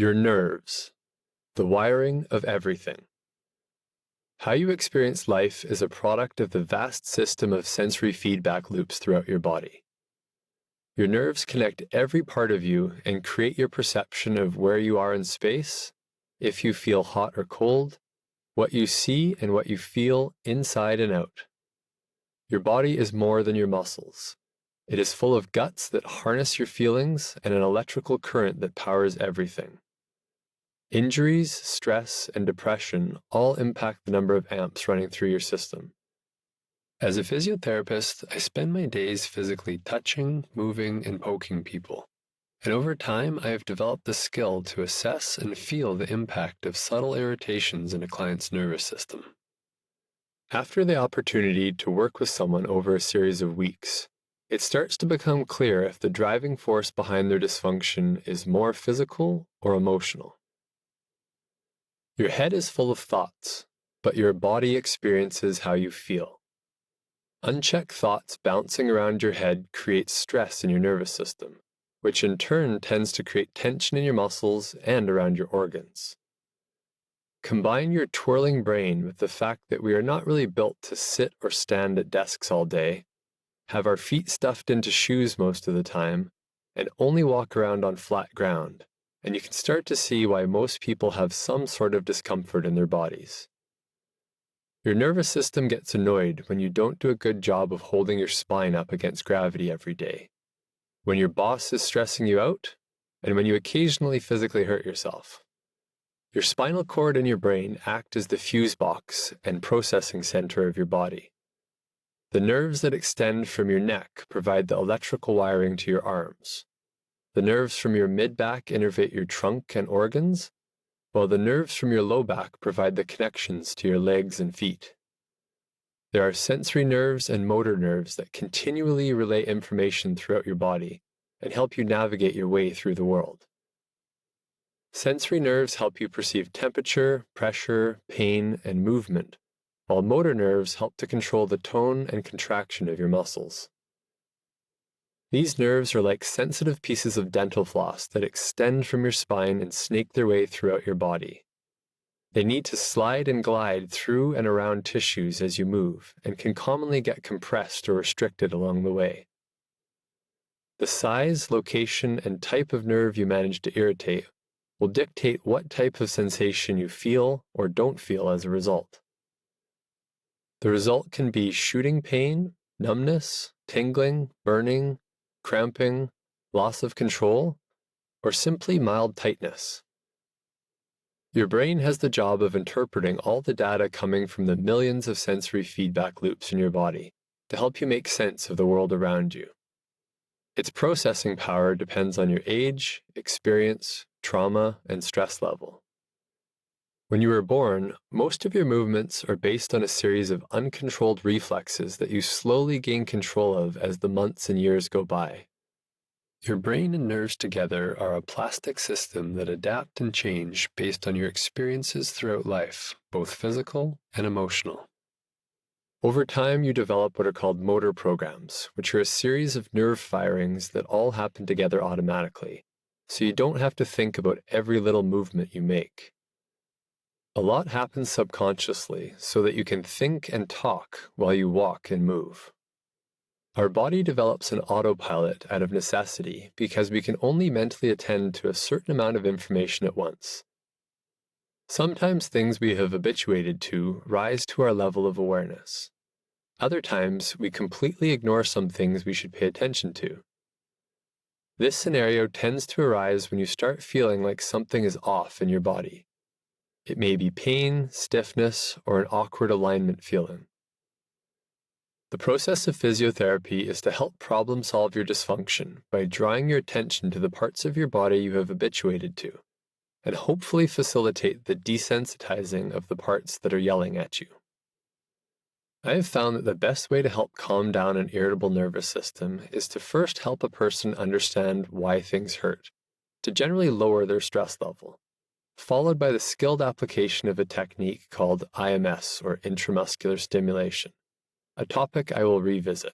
Your nerves, the wiring of everything. How you experience life is a product of the vast system of sensory feedback loops throughout your body. Your nerves connect every part of you and create your perception of where you are in space, if you feel hot or cold, what you see and what you feel inside and out. Your body is more than your muscles. It is full of guts that harness your feelings and an electrical current that powers everything. Injuries, stress, and depression all impact the number of amps running through your system. As a physiotherapist, I spend my days physically touching, moving, and poking people. And over time, I have developed the skill to assess and feel the impact of subtle irritations in a client's nervous system. After the opportunity to work with someone over a series of weeks, it starts to become clear if the driving force behind their dysfunction is more physical or emotional. Your head is full of thoughts, but your body experiences how you feel. Unchecked thoughts bouncing around your head create stress in your nervous system, which in turn tends to create tension in your muscles and around your organs. Combine your twirling brain with the fact that we are not really built to sit or stand at desks all day, have our feet stuffed into shoes most of the time, and only walk around on flat ground, and you can start to see why most people have some sort of discomfort in their bodies. Your nervous system gets annoyed when you don't do a good job of holding your spine up against gravity every day, when your boss is stressing you out, and when you occasionally physically hurt yourself. Your spinal cord and your brain act as the fuse box and processing center of your body. The nerves that extend from your neck provide the electrical wiring to your arms. The nerves from your mid-back innervate your trunk and organs, while the nerves from your low back provide the connections to your legs and feet. There are sensory nerves and motor nerves that continually relay information throughout your body and help you navigate your way through the world. Sensory nerves help you perceive temperature, pressure, pain, and movement, while motor nerves help to control the tone and contraction of your muscles. These nerves are like sensitive pieces of dental floss that extend from your spine and snake their way throughout your body. They need to slide and glide through and around tissues as you move, and can commonly get compressed or restricted along the way. The size, location, and type of nerve you manage to irritate will dictate what type of sensation you feel or don't feel as a result. The result can be shooting pain, numbness, tingling, burning, cramping, loss of control, or simply mild tightness. Your brain has the job of interpreting all the data coming from the millions of sensory feedback loops in your body to help you make sense of the world around you. Its processing power depends on your age, experience, trauma, and stress level. When you were born, most of your movements are based on a series of uncontrolled reflexes that you slowly gain control of as the months and years go by. Your brain and nerves together are a plastic system that adapt and change based on your experiences throughout life, both physical and emotional. Over time, you develop what are called motor programs, which are a series of nerve firings that all happen together automatically, so you don't have to think about every little movement you make. A lot happens subconsciously so that you can think and talk while you walk and move. Our body develops an autopilot out of necessity because we can only mentally attend to a certain amount of information at once. Sometimes things we have habituated to rise to our level of awareness. Other times, we completely ignore some things we should pay attention to. This scenario tends to arise when you start feeling like something is off in your body. It may be pain, stiffness, or an awkward alignment feeling. The process of physiotherapy is to help problem solve your dysfunction by drawing your attention to the parts of your body you have habituated to, and hopefully facilitate the desensitizing of the parts that are yelling at you. I have found that the best way to help calm down an irritable nervous system is to first help a person understand why things hurt, to generally lower their stress level, followed by the skilled application of a technique called IMS, or intramuscular stimulation, a topic I will revisit.